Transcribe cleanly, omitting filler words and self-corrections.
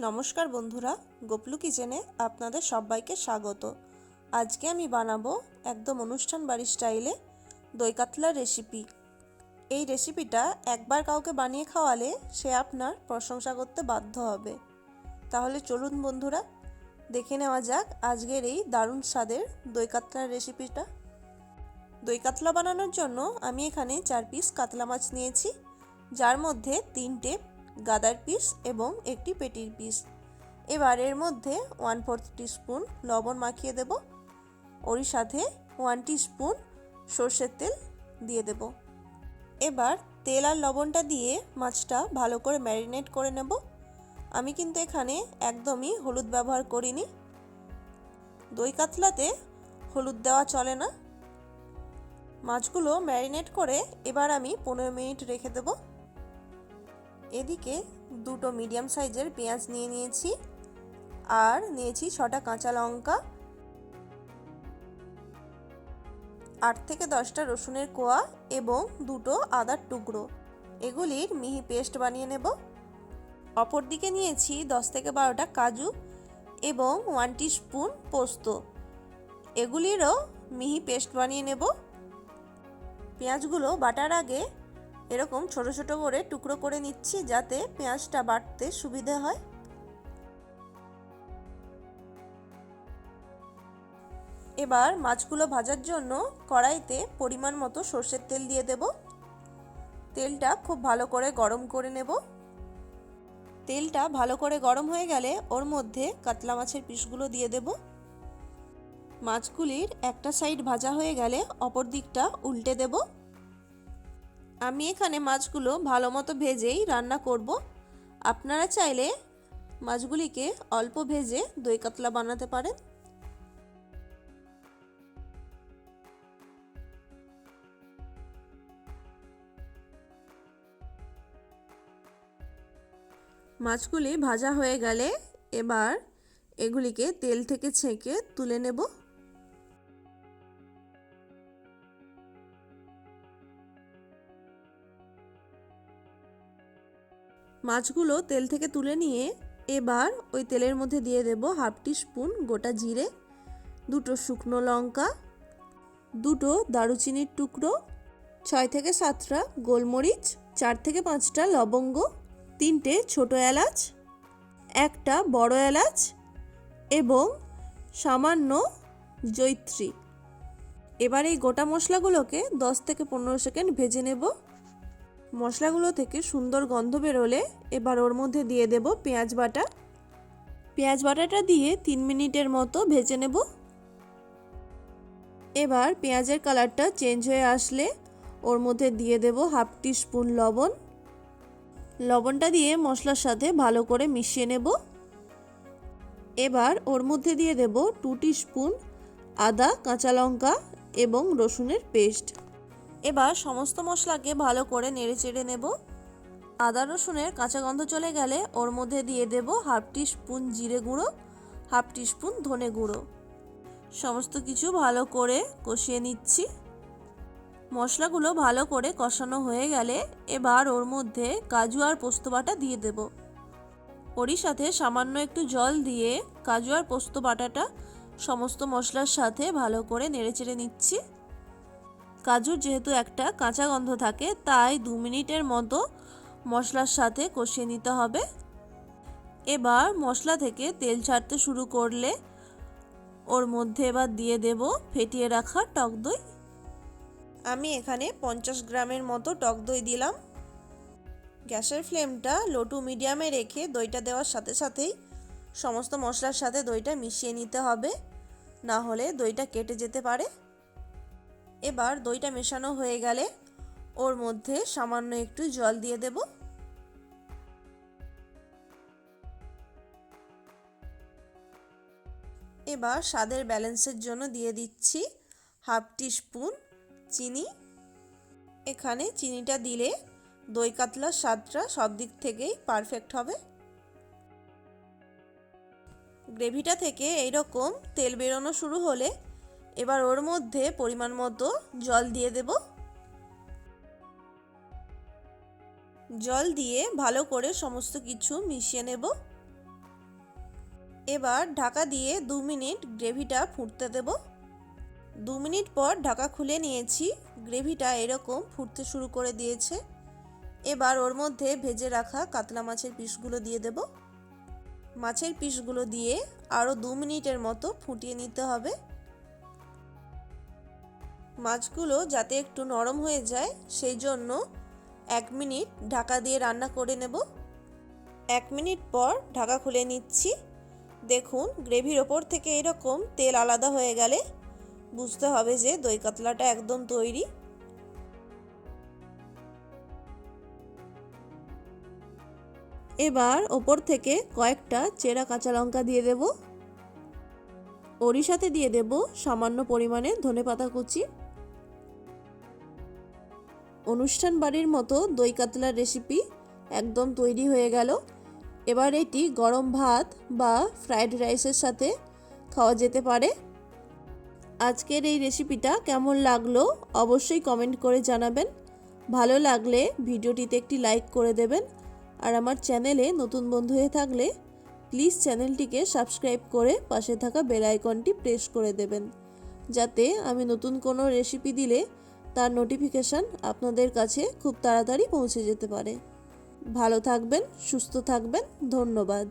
নমস্কার বন্ধুরা, গোপলু কিচেনে আপনাদের সবাইকে স্বাগত। আজকে আমি বানাবো একদম অনুষ্ঠান বাড়ির স্টাইলে দই কাতলার রেসিপি। এই রেসিপিটা একবার কাউকে বানিয়ে খাওয়ালে সে আপনার প্রশংসা করতে বাধ্য হবে। তাহলে চলুন বন্ধুরা, দেখে নেওয়া যাক আজকের এই দারুণ স্বাদের দই কাতলার রেসিপিটা। দই কাতলা বানানোর জন্য আমি এখানে 4 পিস কাতলা মাছ নিয়েছি, যার মধ্যে 3টে গাদার পিস এবং একটি পেটির পিস। এবার এর মধ্যে 1/4 টিস্পুন লবণ মাখিয়ে দেব। ওর সাথে 1 টিস্পুন সর্ষের তেল দিয়ে দেব। এবার তেল আর লবণটা দিয়ে মাছটা ভালো করে ম্যারিনেট করে নেব। আমি কিন্তু এখানে একদমই হলুদ ব্যবহার করিনি, দই কাতলাতে হলুদ দেওয়া চলে না। মাছগুলো ম্যারিনেট করে এবার আমি 15 মিনিট রেখে দেব। এদিকে 2টো মিডিয়াম সাইজের পেঁয়াজ নিয়েছি আর নিয়েছি 6টা কাঁচা লঙ্কা, 8 থেকে 10টা রসুনের কোয়া এবং 2টো আদার টুকরো। এগুলির মিহি পেস্ট বানিয়ে নেব। অপরদিকে নিয়েছি 10 থেকে 12টা কাজু এবং 1 টিস্পুন পোস্ত। এগুলিরও মিহি পেস্ট বানিয়ে নেব। পেঁয়াজগুলো বাটার আগে এরকম ছোট ছোট করে টুকরো করে নিচ্ছি, যাতে পেঁয়াজটা বাটতে সুবিধে হয়। এবার মাছগুলো ভাজার জন্য কড়াইতে পরিমাণ মতো সর্ষের তেল দিয়ে দেব। তেলটা খুব ভালো করে গরম করে নেব। তেলটা ভালো করে গরম হয়ে গেলে ওর মধ্যে কাতলা মাছের পিসগুলো দিয়ে দেব। মাছগুলির একটা সাইড ভাজা হয়ে গেলে অপর দিকটা উল্টে দেব। আমি এখানে মাছগুলো ভালো মতো ভেজেই রান্না করব। আপনারা চাইলে মাছগুলিকে অল্প ভেজে দই কাতলা বানাতে পারেন। মাছগুলি ভাজা হয়ে গেলে এবার এগুলিকে তেল থেকে ছেঁকে তুলে নেব। মাছগুলো তেল থেকে তুলে নিয়ে এবার ওই তেলের মধ্যে দিয়ে দেব 1/2 টিস্পুন গোটা জিরে, 2টো শুকনো লঙ্কা, 2টো দারুচিনির টুকরো, 6 থেকে 7টা গোলমরিচ, 4 থেকে 5টা লবঙ্গ, 3টে ছোট এলাচ, একটা বড় এলাচ এবং সামান্য জয়িত্রী। এবার এই গোটা মশলাগুলোকে 10 থেকে 15 সেকেন্ড ভেজে নেব। মশলাগুলো থেকে সুন্দর গন্ধ বেরোলে এবার ওর মধ্যে দিয়ে দেব পেঁয়াজ বাটা। পেঁয়াজ বাটাটা দিয়ে 3 মিনিটের মতো ভেজে নেব। এবার পেঁয়াজের কালারটা চেঞ্জ হয়ে আসলে ওর মধ্যে দিয়ে দেব 1/2 টিস্পুন লবণ। লবণটা দিয়ে মশলার সাথে ভালো করে মিশিয়ে নেব। এবার ওর মধ্যে দিয়ে দেব 2 টিস্পুন আদা, কাঁচা লঙ্কা এবং রসুনের পেস্ট। এবার সমস্ত মশলাকে ভালো করে নেড়েচেড়ে নেব। আদা রসুনের কাঁচা গন্ধ চলে গেলে ওর মধ্যে দিয়ে দেব 1/2 টিস্পুন জিরে গুঁড়ো, 1/2 টিস্পুন ধনে গুঁড়ো। সমস্ত কিছু ভালো করে কষিয়ে নিচ্ছি। মশলাগুলো ভালো করে কষানো হয়ে গেলে এবার ওর মধ্যে কাজু আর পোস্ত বাটা দিয়ে দেব। ওরই সাথে সামান্য একটু জল দিয়ে কাজু আর পোস্ত বাটাটা সমস্ত মশলার সাথে ভালো করে নেড়েচেড়ে নিচ্ছি। কাজুর যেহেতু একটা কাঁচা গন্ধ থাকে, তাই 2 মিনিটের মতো মশলার সাথে কষিয়ে নিতে হবে। এবার মশলা থেকে তেল ছাড়তে শুরু করলে ওর মধ্যে এবার দিয়ে দেব ফেটিয়ে রাখা টক দই। আমি এখানে 50 গ্রামের মতো টক দই দিলাম। গ্যাসের ফ্লেমটা লো টু মিডিয়ামে রেখে দইটা দেওয়ার সাথে সাথেই সমস্ত মশলার সাথে দইটা মিশিয়ে নিতে হবে, না হলে দইটা কেটে যেতে পারে। এবার দইটা মেশানো হয়ে গেলে ওর মধ্যে সামান্য একটু জল দিয়ে দেব। এবার স্বাদের ব্যালেন্সের জন্য দিয়ে দিচ্ছি 1/2 টিস্পুন চিনি। এখানে চিনিটা দিলে দই কাতলার স্বাদটা সব দিক থেকেই পারফেক্ট হবে। গ্রেভিটা থেকে এইরকম তেল বেরোনো শুরু হলে এবার ওর মধ্যে পরিমাণ মতো জল দিয়ে দেব। জল দিয়ে ভালো করে সমস্ত কিছু মিশিয়ে নেব। এবার ঢাকা দিয়ে 2 মিনিট গ্রেভিটা ফুটতে দেব। 2 মিনিট পর ঢাকা খুলে নিয়েছি। গ্রেভিটা এরকম ফুটতে শুরু করে দিয়েছে। এবার ওর মধ্যে ভেজে রাখা কাতলা মাছের পিসগুলো দিয়ে দেব। মাছের পিসগুলো দিয়ে আরও 2 মিনিটের মতো ফুটিয়ে নিতে হবে। মাছগুলো যাতে একটু নরম হয়ে যায় সেই জন্য 1 মিনিট ঢাকা দিয়ে রান্না করে নেব। 1 মিনিট পর ঢাকা খুলে নিচ্ছি। দেখুন গ্রেভির ওপর থেকে এরকম তেল আলাদা হয়ে গেলে বুঝতে হবে যে দই কাতলাটা একদম তৈরি। এবার ওপর থেকে কয়েকটা চেরা কাঁচা লঙ্কা দিয়ে দেব। ওরই সাথে দিয়ে দেব সামান্য পরিমাণে ধনেপাতা কুচি। অনুষ্ঠান বাড়ির মতো দই কাতলার রেসিপি একদম তৈরি হয়ে গেল। এবার এটি গরম ভাত বা ফ্রাইড রাইসের সাথে খাওয়া যেতে পারে। আজকের এই রেসিপিটা কেমন লাগলো অবশ্যই কমেন্ট করে জানাবেন। ভালো লাগলে ভিডিওটিতে একটি লাইক করে দেবেন। আর আমার চ্যানেলে নতুন বন্ধু হয়ে থাকলে প্লিজ চ্যানেলটিকে সাবস্ক্রাইব করে পাশে থাকা বেল আইকনটি প্রেস করে দেবেন, যাতে আমি নতুন কোনো রেসিপি দিলে তার নোটিফিকেশান আপনাদের কাছে খুব তাড়াতাড়ি পৌঁছে যেতে পারে। ভালো থাকবেন, সুস্থ থাকবেন। ধন্যবাদ।